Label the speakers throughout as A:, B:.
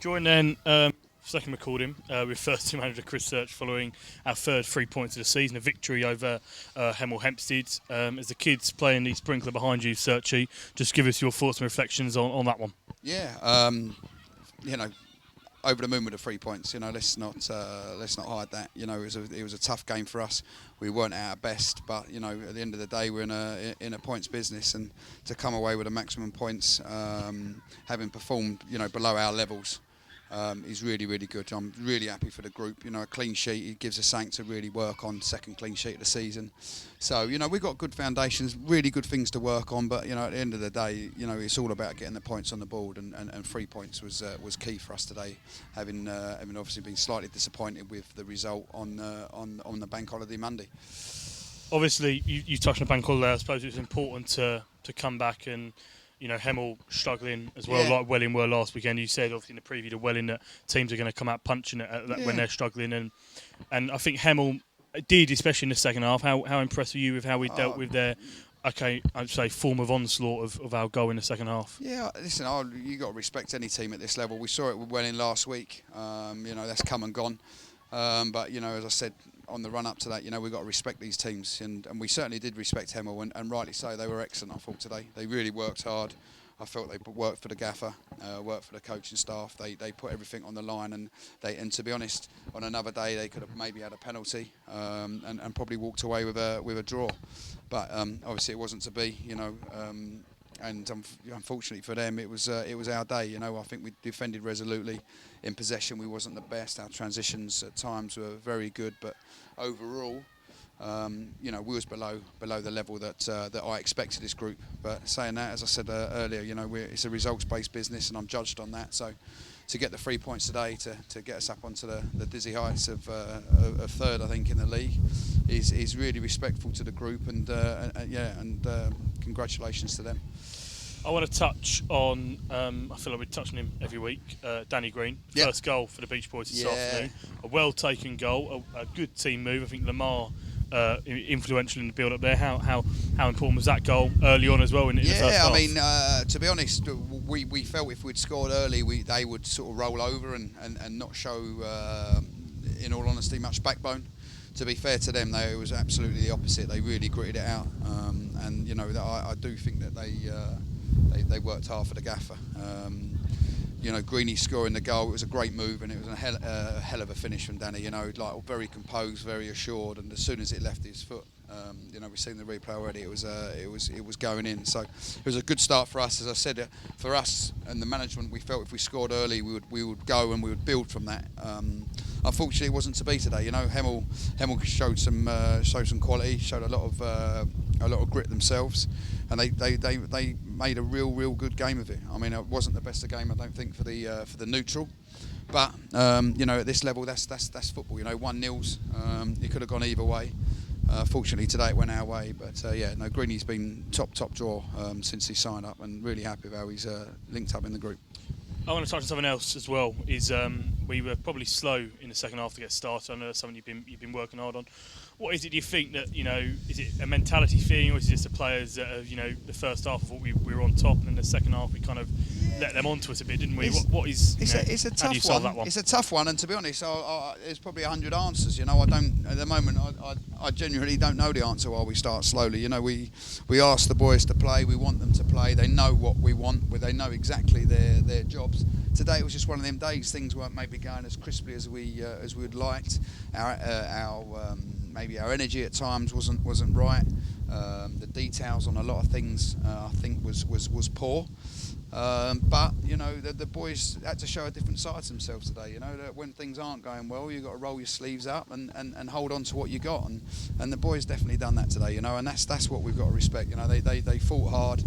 A: Join then second recording with first team manager Chris Search following our third 3 points of the season, a victory over Hemel Hempstead. As the kids playing the sprinkler behind you, Searchy, just give us your thoughts and reflections on that one.
B: Yeah, you know, over the moon with the 3 points. Let's not hide that. It was a tough game for us. We weren't at our best, but at the end of the day, we're in a points business, and to come away with the maximum points, having performed below our levels. Is really, really good. I'm really happy for the group. A clean sheet, it gives us something to really work on, second clean sheet of the season. So, we've got good foundations, really good things to work on, but, at the end of the day, it's all about getting the points on the board, and 3 points was key for us today, having obviously been slightly disappointed with the result on the bank holiday Monday.
A: Obviously, you touched on bank holiday. I suppose it was important to come back and Hemel struggling as well, like Welling were last weekend. You said obviously in the preview to Welling that teams are going to come out punching it when they're struggling, and I think Hemel did, especially in the second half. How impressed were you with how we dealt with their I'd say form of onslaught of our goal in the second half?
B: Yeah, listen, you got to respect any team at this level. We saw it with Welling last week. That's come and gone. But as I said on the run up to that, we've got to respect these teams, and we certainly did respect Hemel, and rightly so. They were excellent, I thought, today. They really worked hard. I felt they worked for the gaffer, worked for the coaching staff. They put everything on the line, and to be honest, on another day they could have maybe had a penalty and probably walked away with a draw. But obviously it wasn't to be, and unfortunately for them, it was our day. I think we defended resolutely. In possession, we wasn't the best. Our transitions at times were very good, but overall, we was below the level that I expected this group. But saying that, as I said earlier, it's a results-based business, and I'm judged on that. So to get the 3 points today to get us up onto the dizzy heights of third, I think, in the league is really respectful to the group, and congratulations to them.
A: I want to touch on, I feel like we're touching him every week, Danny Green. First goal for the Beachboys this afternoon. A well-taken goal, a good team move. I think Lamar influential in the build-up there. How important was that goal early on as well in the first half?
B: I mean, to be honest, we felt if we'd scored early, they would sort of roll over and not show, in all honesty, much backbone. To be fair to them, it was absolutely the opposite. They really gritted it out, and I do think that they worked hard for the gaffer. Greeny scoring the goal, it was a great move, and it was a hell of a finish from Danny. Like very composed, very assured, and as soon as it left his foot, we've seen the replay already. It was going in. So it was a good start for us. As I said, for us and the management, we felt if we scored early, we would go and we would build from that. Unfortunately, it wasn't to be today. Hemel showed some quality, showed a lot of grit themselves, and they made a real good game of it. I mean, it wasn't the best of game, I don't think, for the neutral, but at this level, that's football. 1-0. It could have gone either way. Fortunately, today it went our way, but Greeny's been top draw since he signed up, and really happy with how he's linked up in the group.
A: I want to touch on something else as well. We were probably slow in the second half to get started. I know that's something you've been working hard on. What is it? Do you think that is it a mentality thing, or is it just the players that have, the first half of what we were on top, and then the second half we kind of let them onto us a bit, didn't we?
B: It's a tough one. It's a tough one, and to be honest, there's probably 100 answers. I don't at the moment. I genuinely don't know the answer why we start slowly. We ask the boys to play. We want them to play. They know what we want. They know exactly their jobs. Today it was just one of them days. Things weren't maybe going as crisply as we would liked. Maybe our energy at times wasn't right. The details on a lot of things I think was poor. But the boys had to show a different side to themselves today. That when things aren't going well, you've got to roll your sleeves up and hold on to what you got. And the boys definitely done that today. And that's what we've got to respect. They fought hard.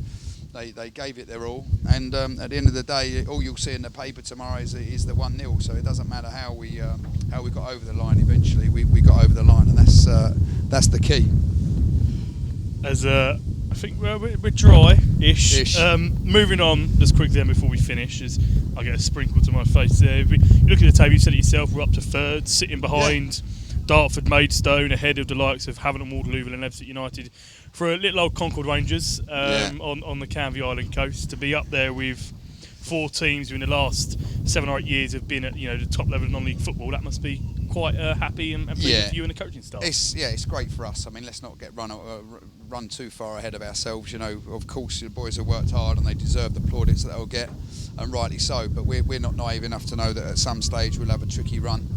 B: They gave it their all, and at the end of the day, all you'll see in the paper tomorrow is the 1-0. So it doesn't matter how we got over the line. Eventually, we got over the line, and that's the key.
A: As I think we're dry-ish. Moving on just quickly then before we finish, as I get a sprinkle to my face there. You look at the table, you said it yourself. We're up to third, sitting behind Dartford, Maidstone, ahead of the likes of Havant and Waterloo and Leicester United. For a little old Concord Rangers on the Canvey Island coast, to be up there with 4 teams who in the last 7 or 8 years of being at the top level of non-league football, that must be quite happy and pleasing for you and the coaching staff.
B: It's great for us. I mean, let's not get run too far ahead of ourselves. Of course, the boys have worked hard and they deserve the plaudits that they'll get, and rightly so. But we're not naive enough to know that at some stage we'll have a tricky run.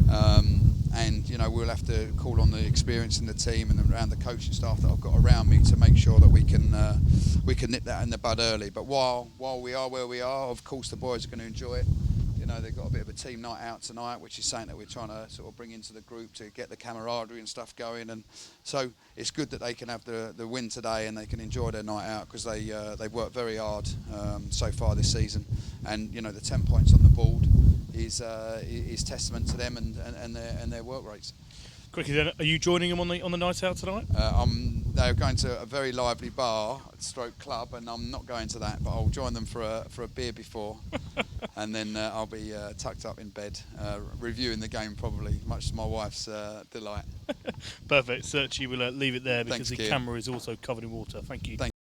B: And we'll have to call on the experience in the team and around the coaching staff that I've got around me to make sure that we can nip that in the bud early. But while we are where we are, of course the boys are going to enjoy it. They've got a bit of a team night out tonight, which is something that we're trying to sort of bring into the group to get the camaraderie and stuff going. And so it's good that they can have the win today and they can enjoy their night out, because they've worked very hard so far this season. And the 10 points on the board is testament to them and their work rates.
A: Quickly then, are you joining them on the night out tonight?
B: They're going to a very lively bar / club, and I'm not going to that, but I'll join them for a beer before, and then I'll be tucked up in bed reviewing the game, probably, much to my wife's delight.
A: Perfect. Serchi will leave it there because
B: Thanks,
A: the
B: Kian.
A: camera is also covered in water. Thank you.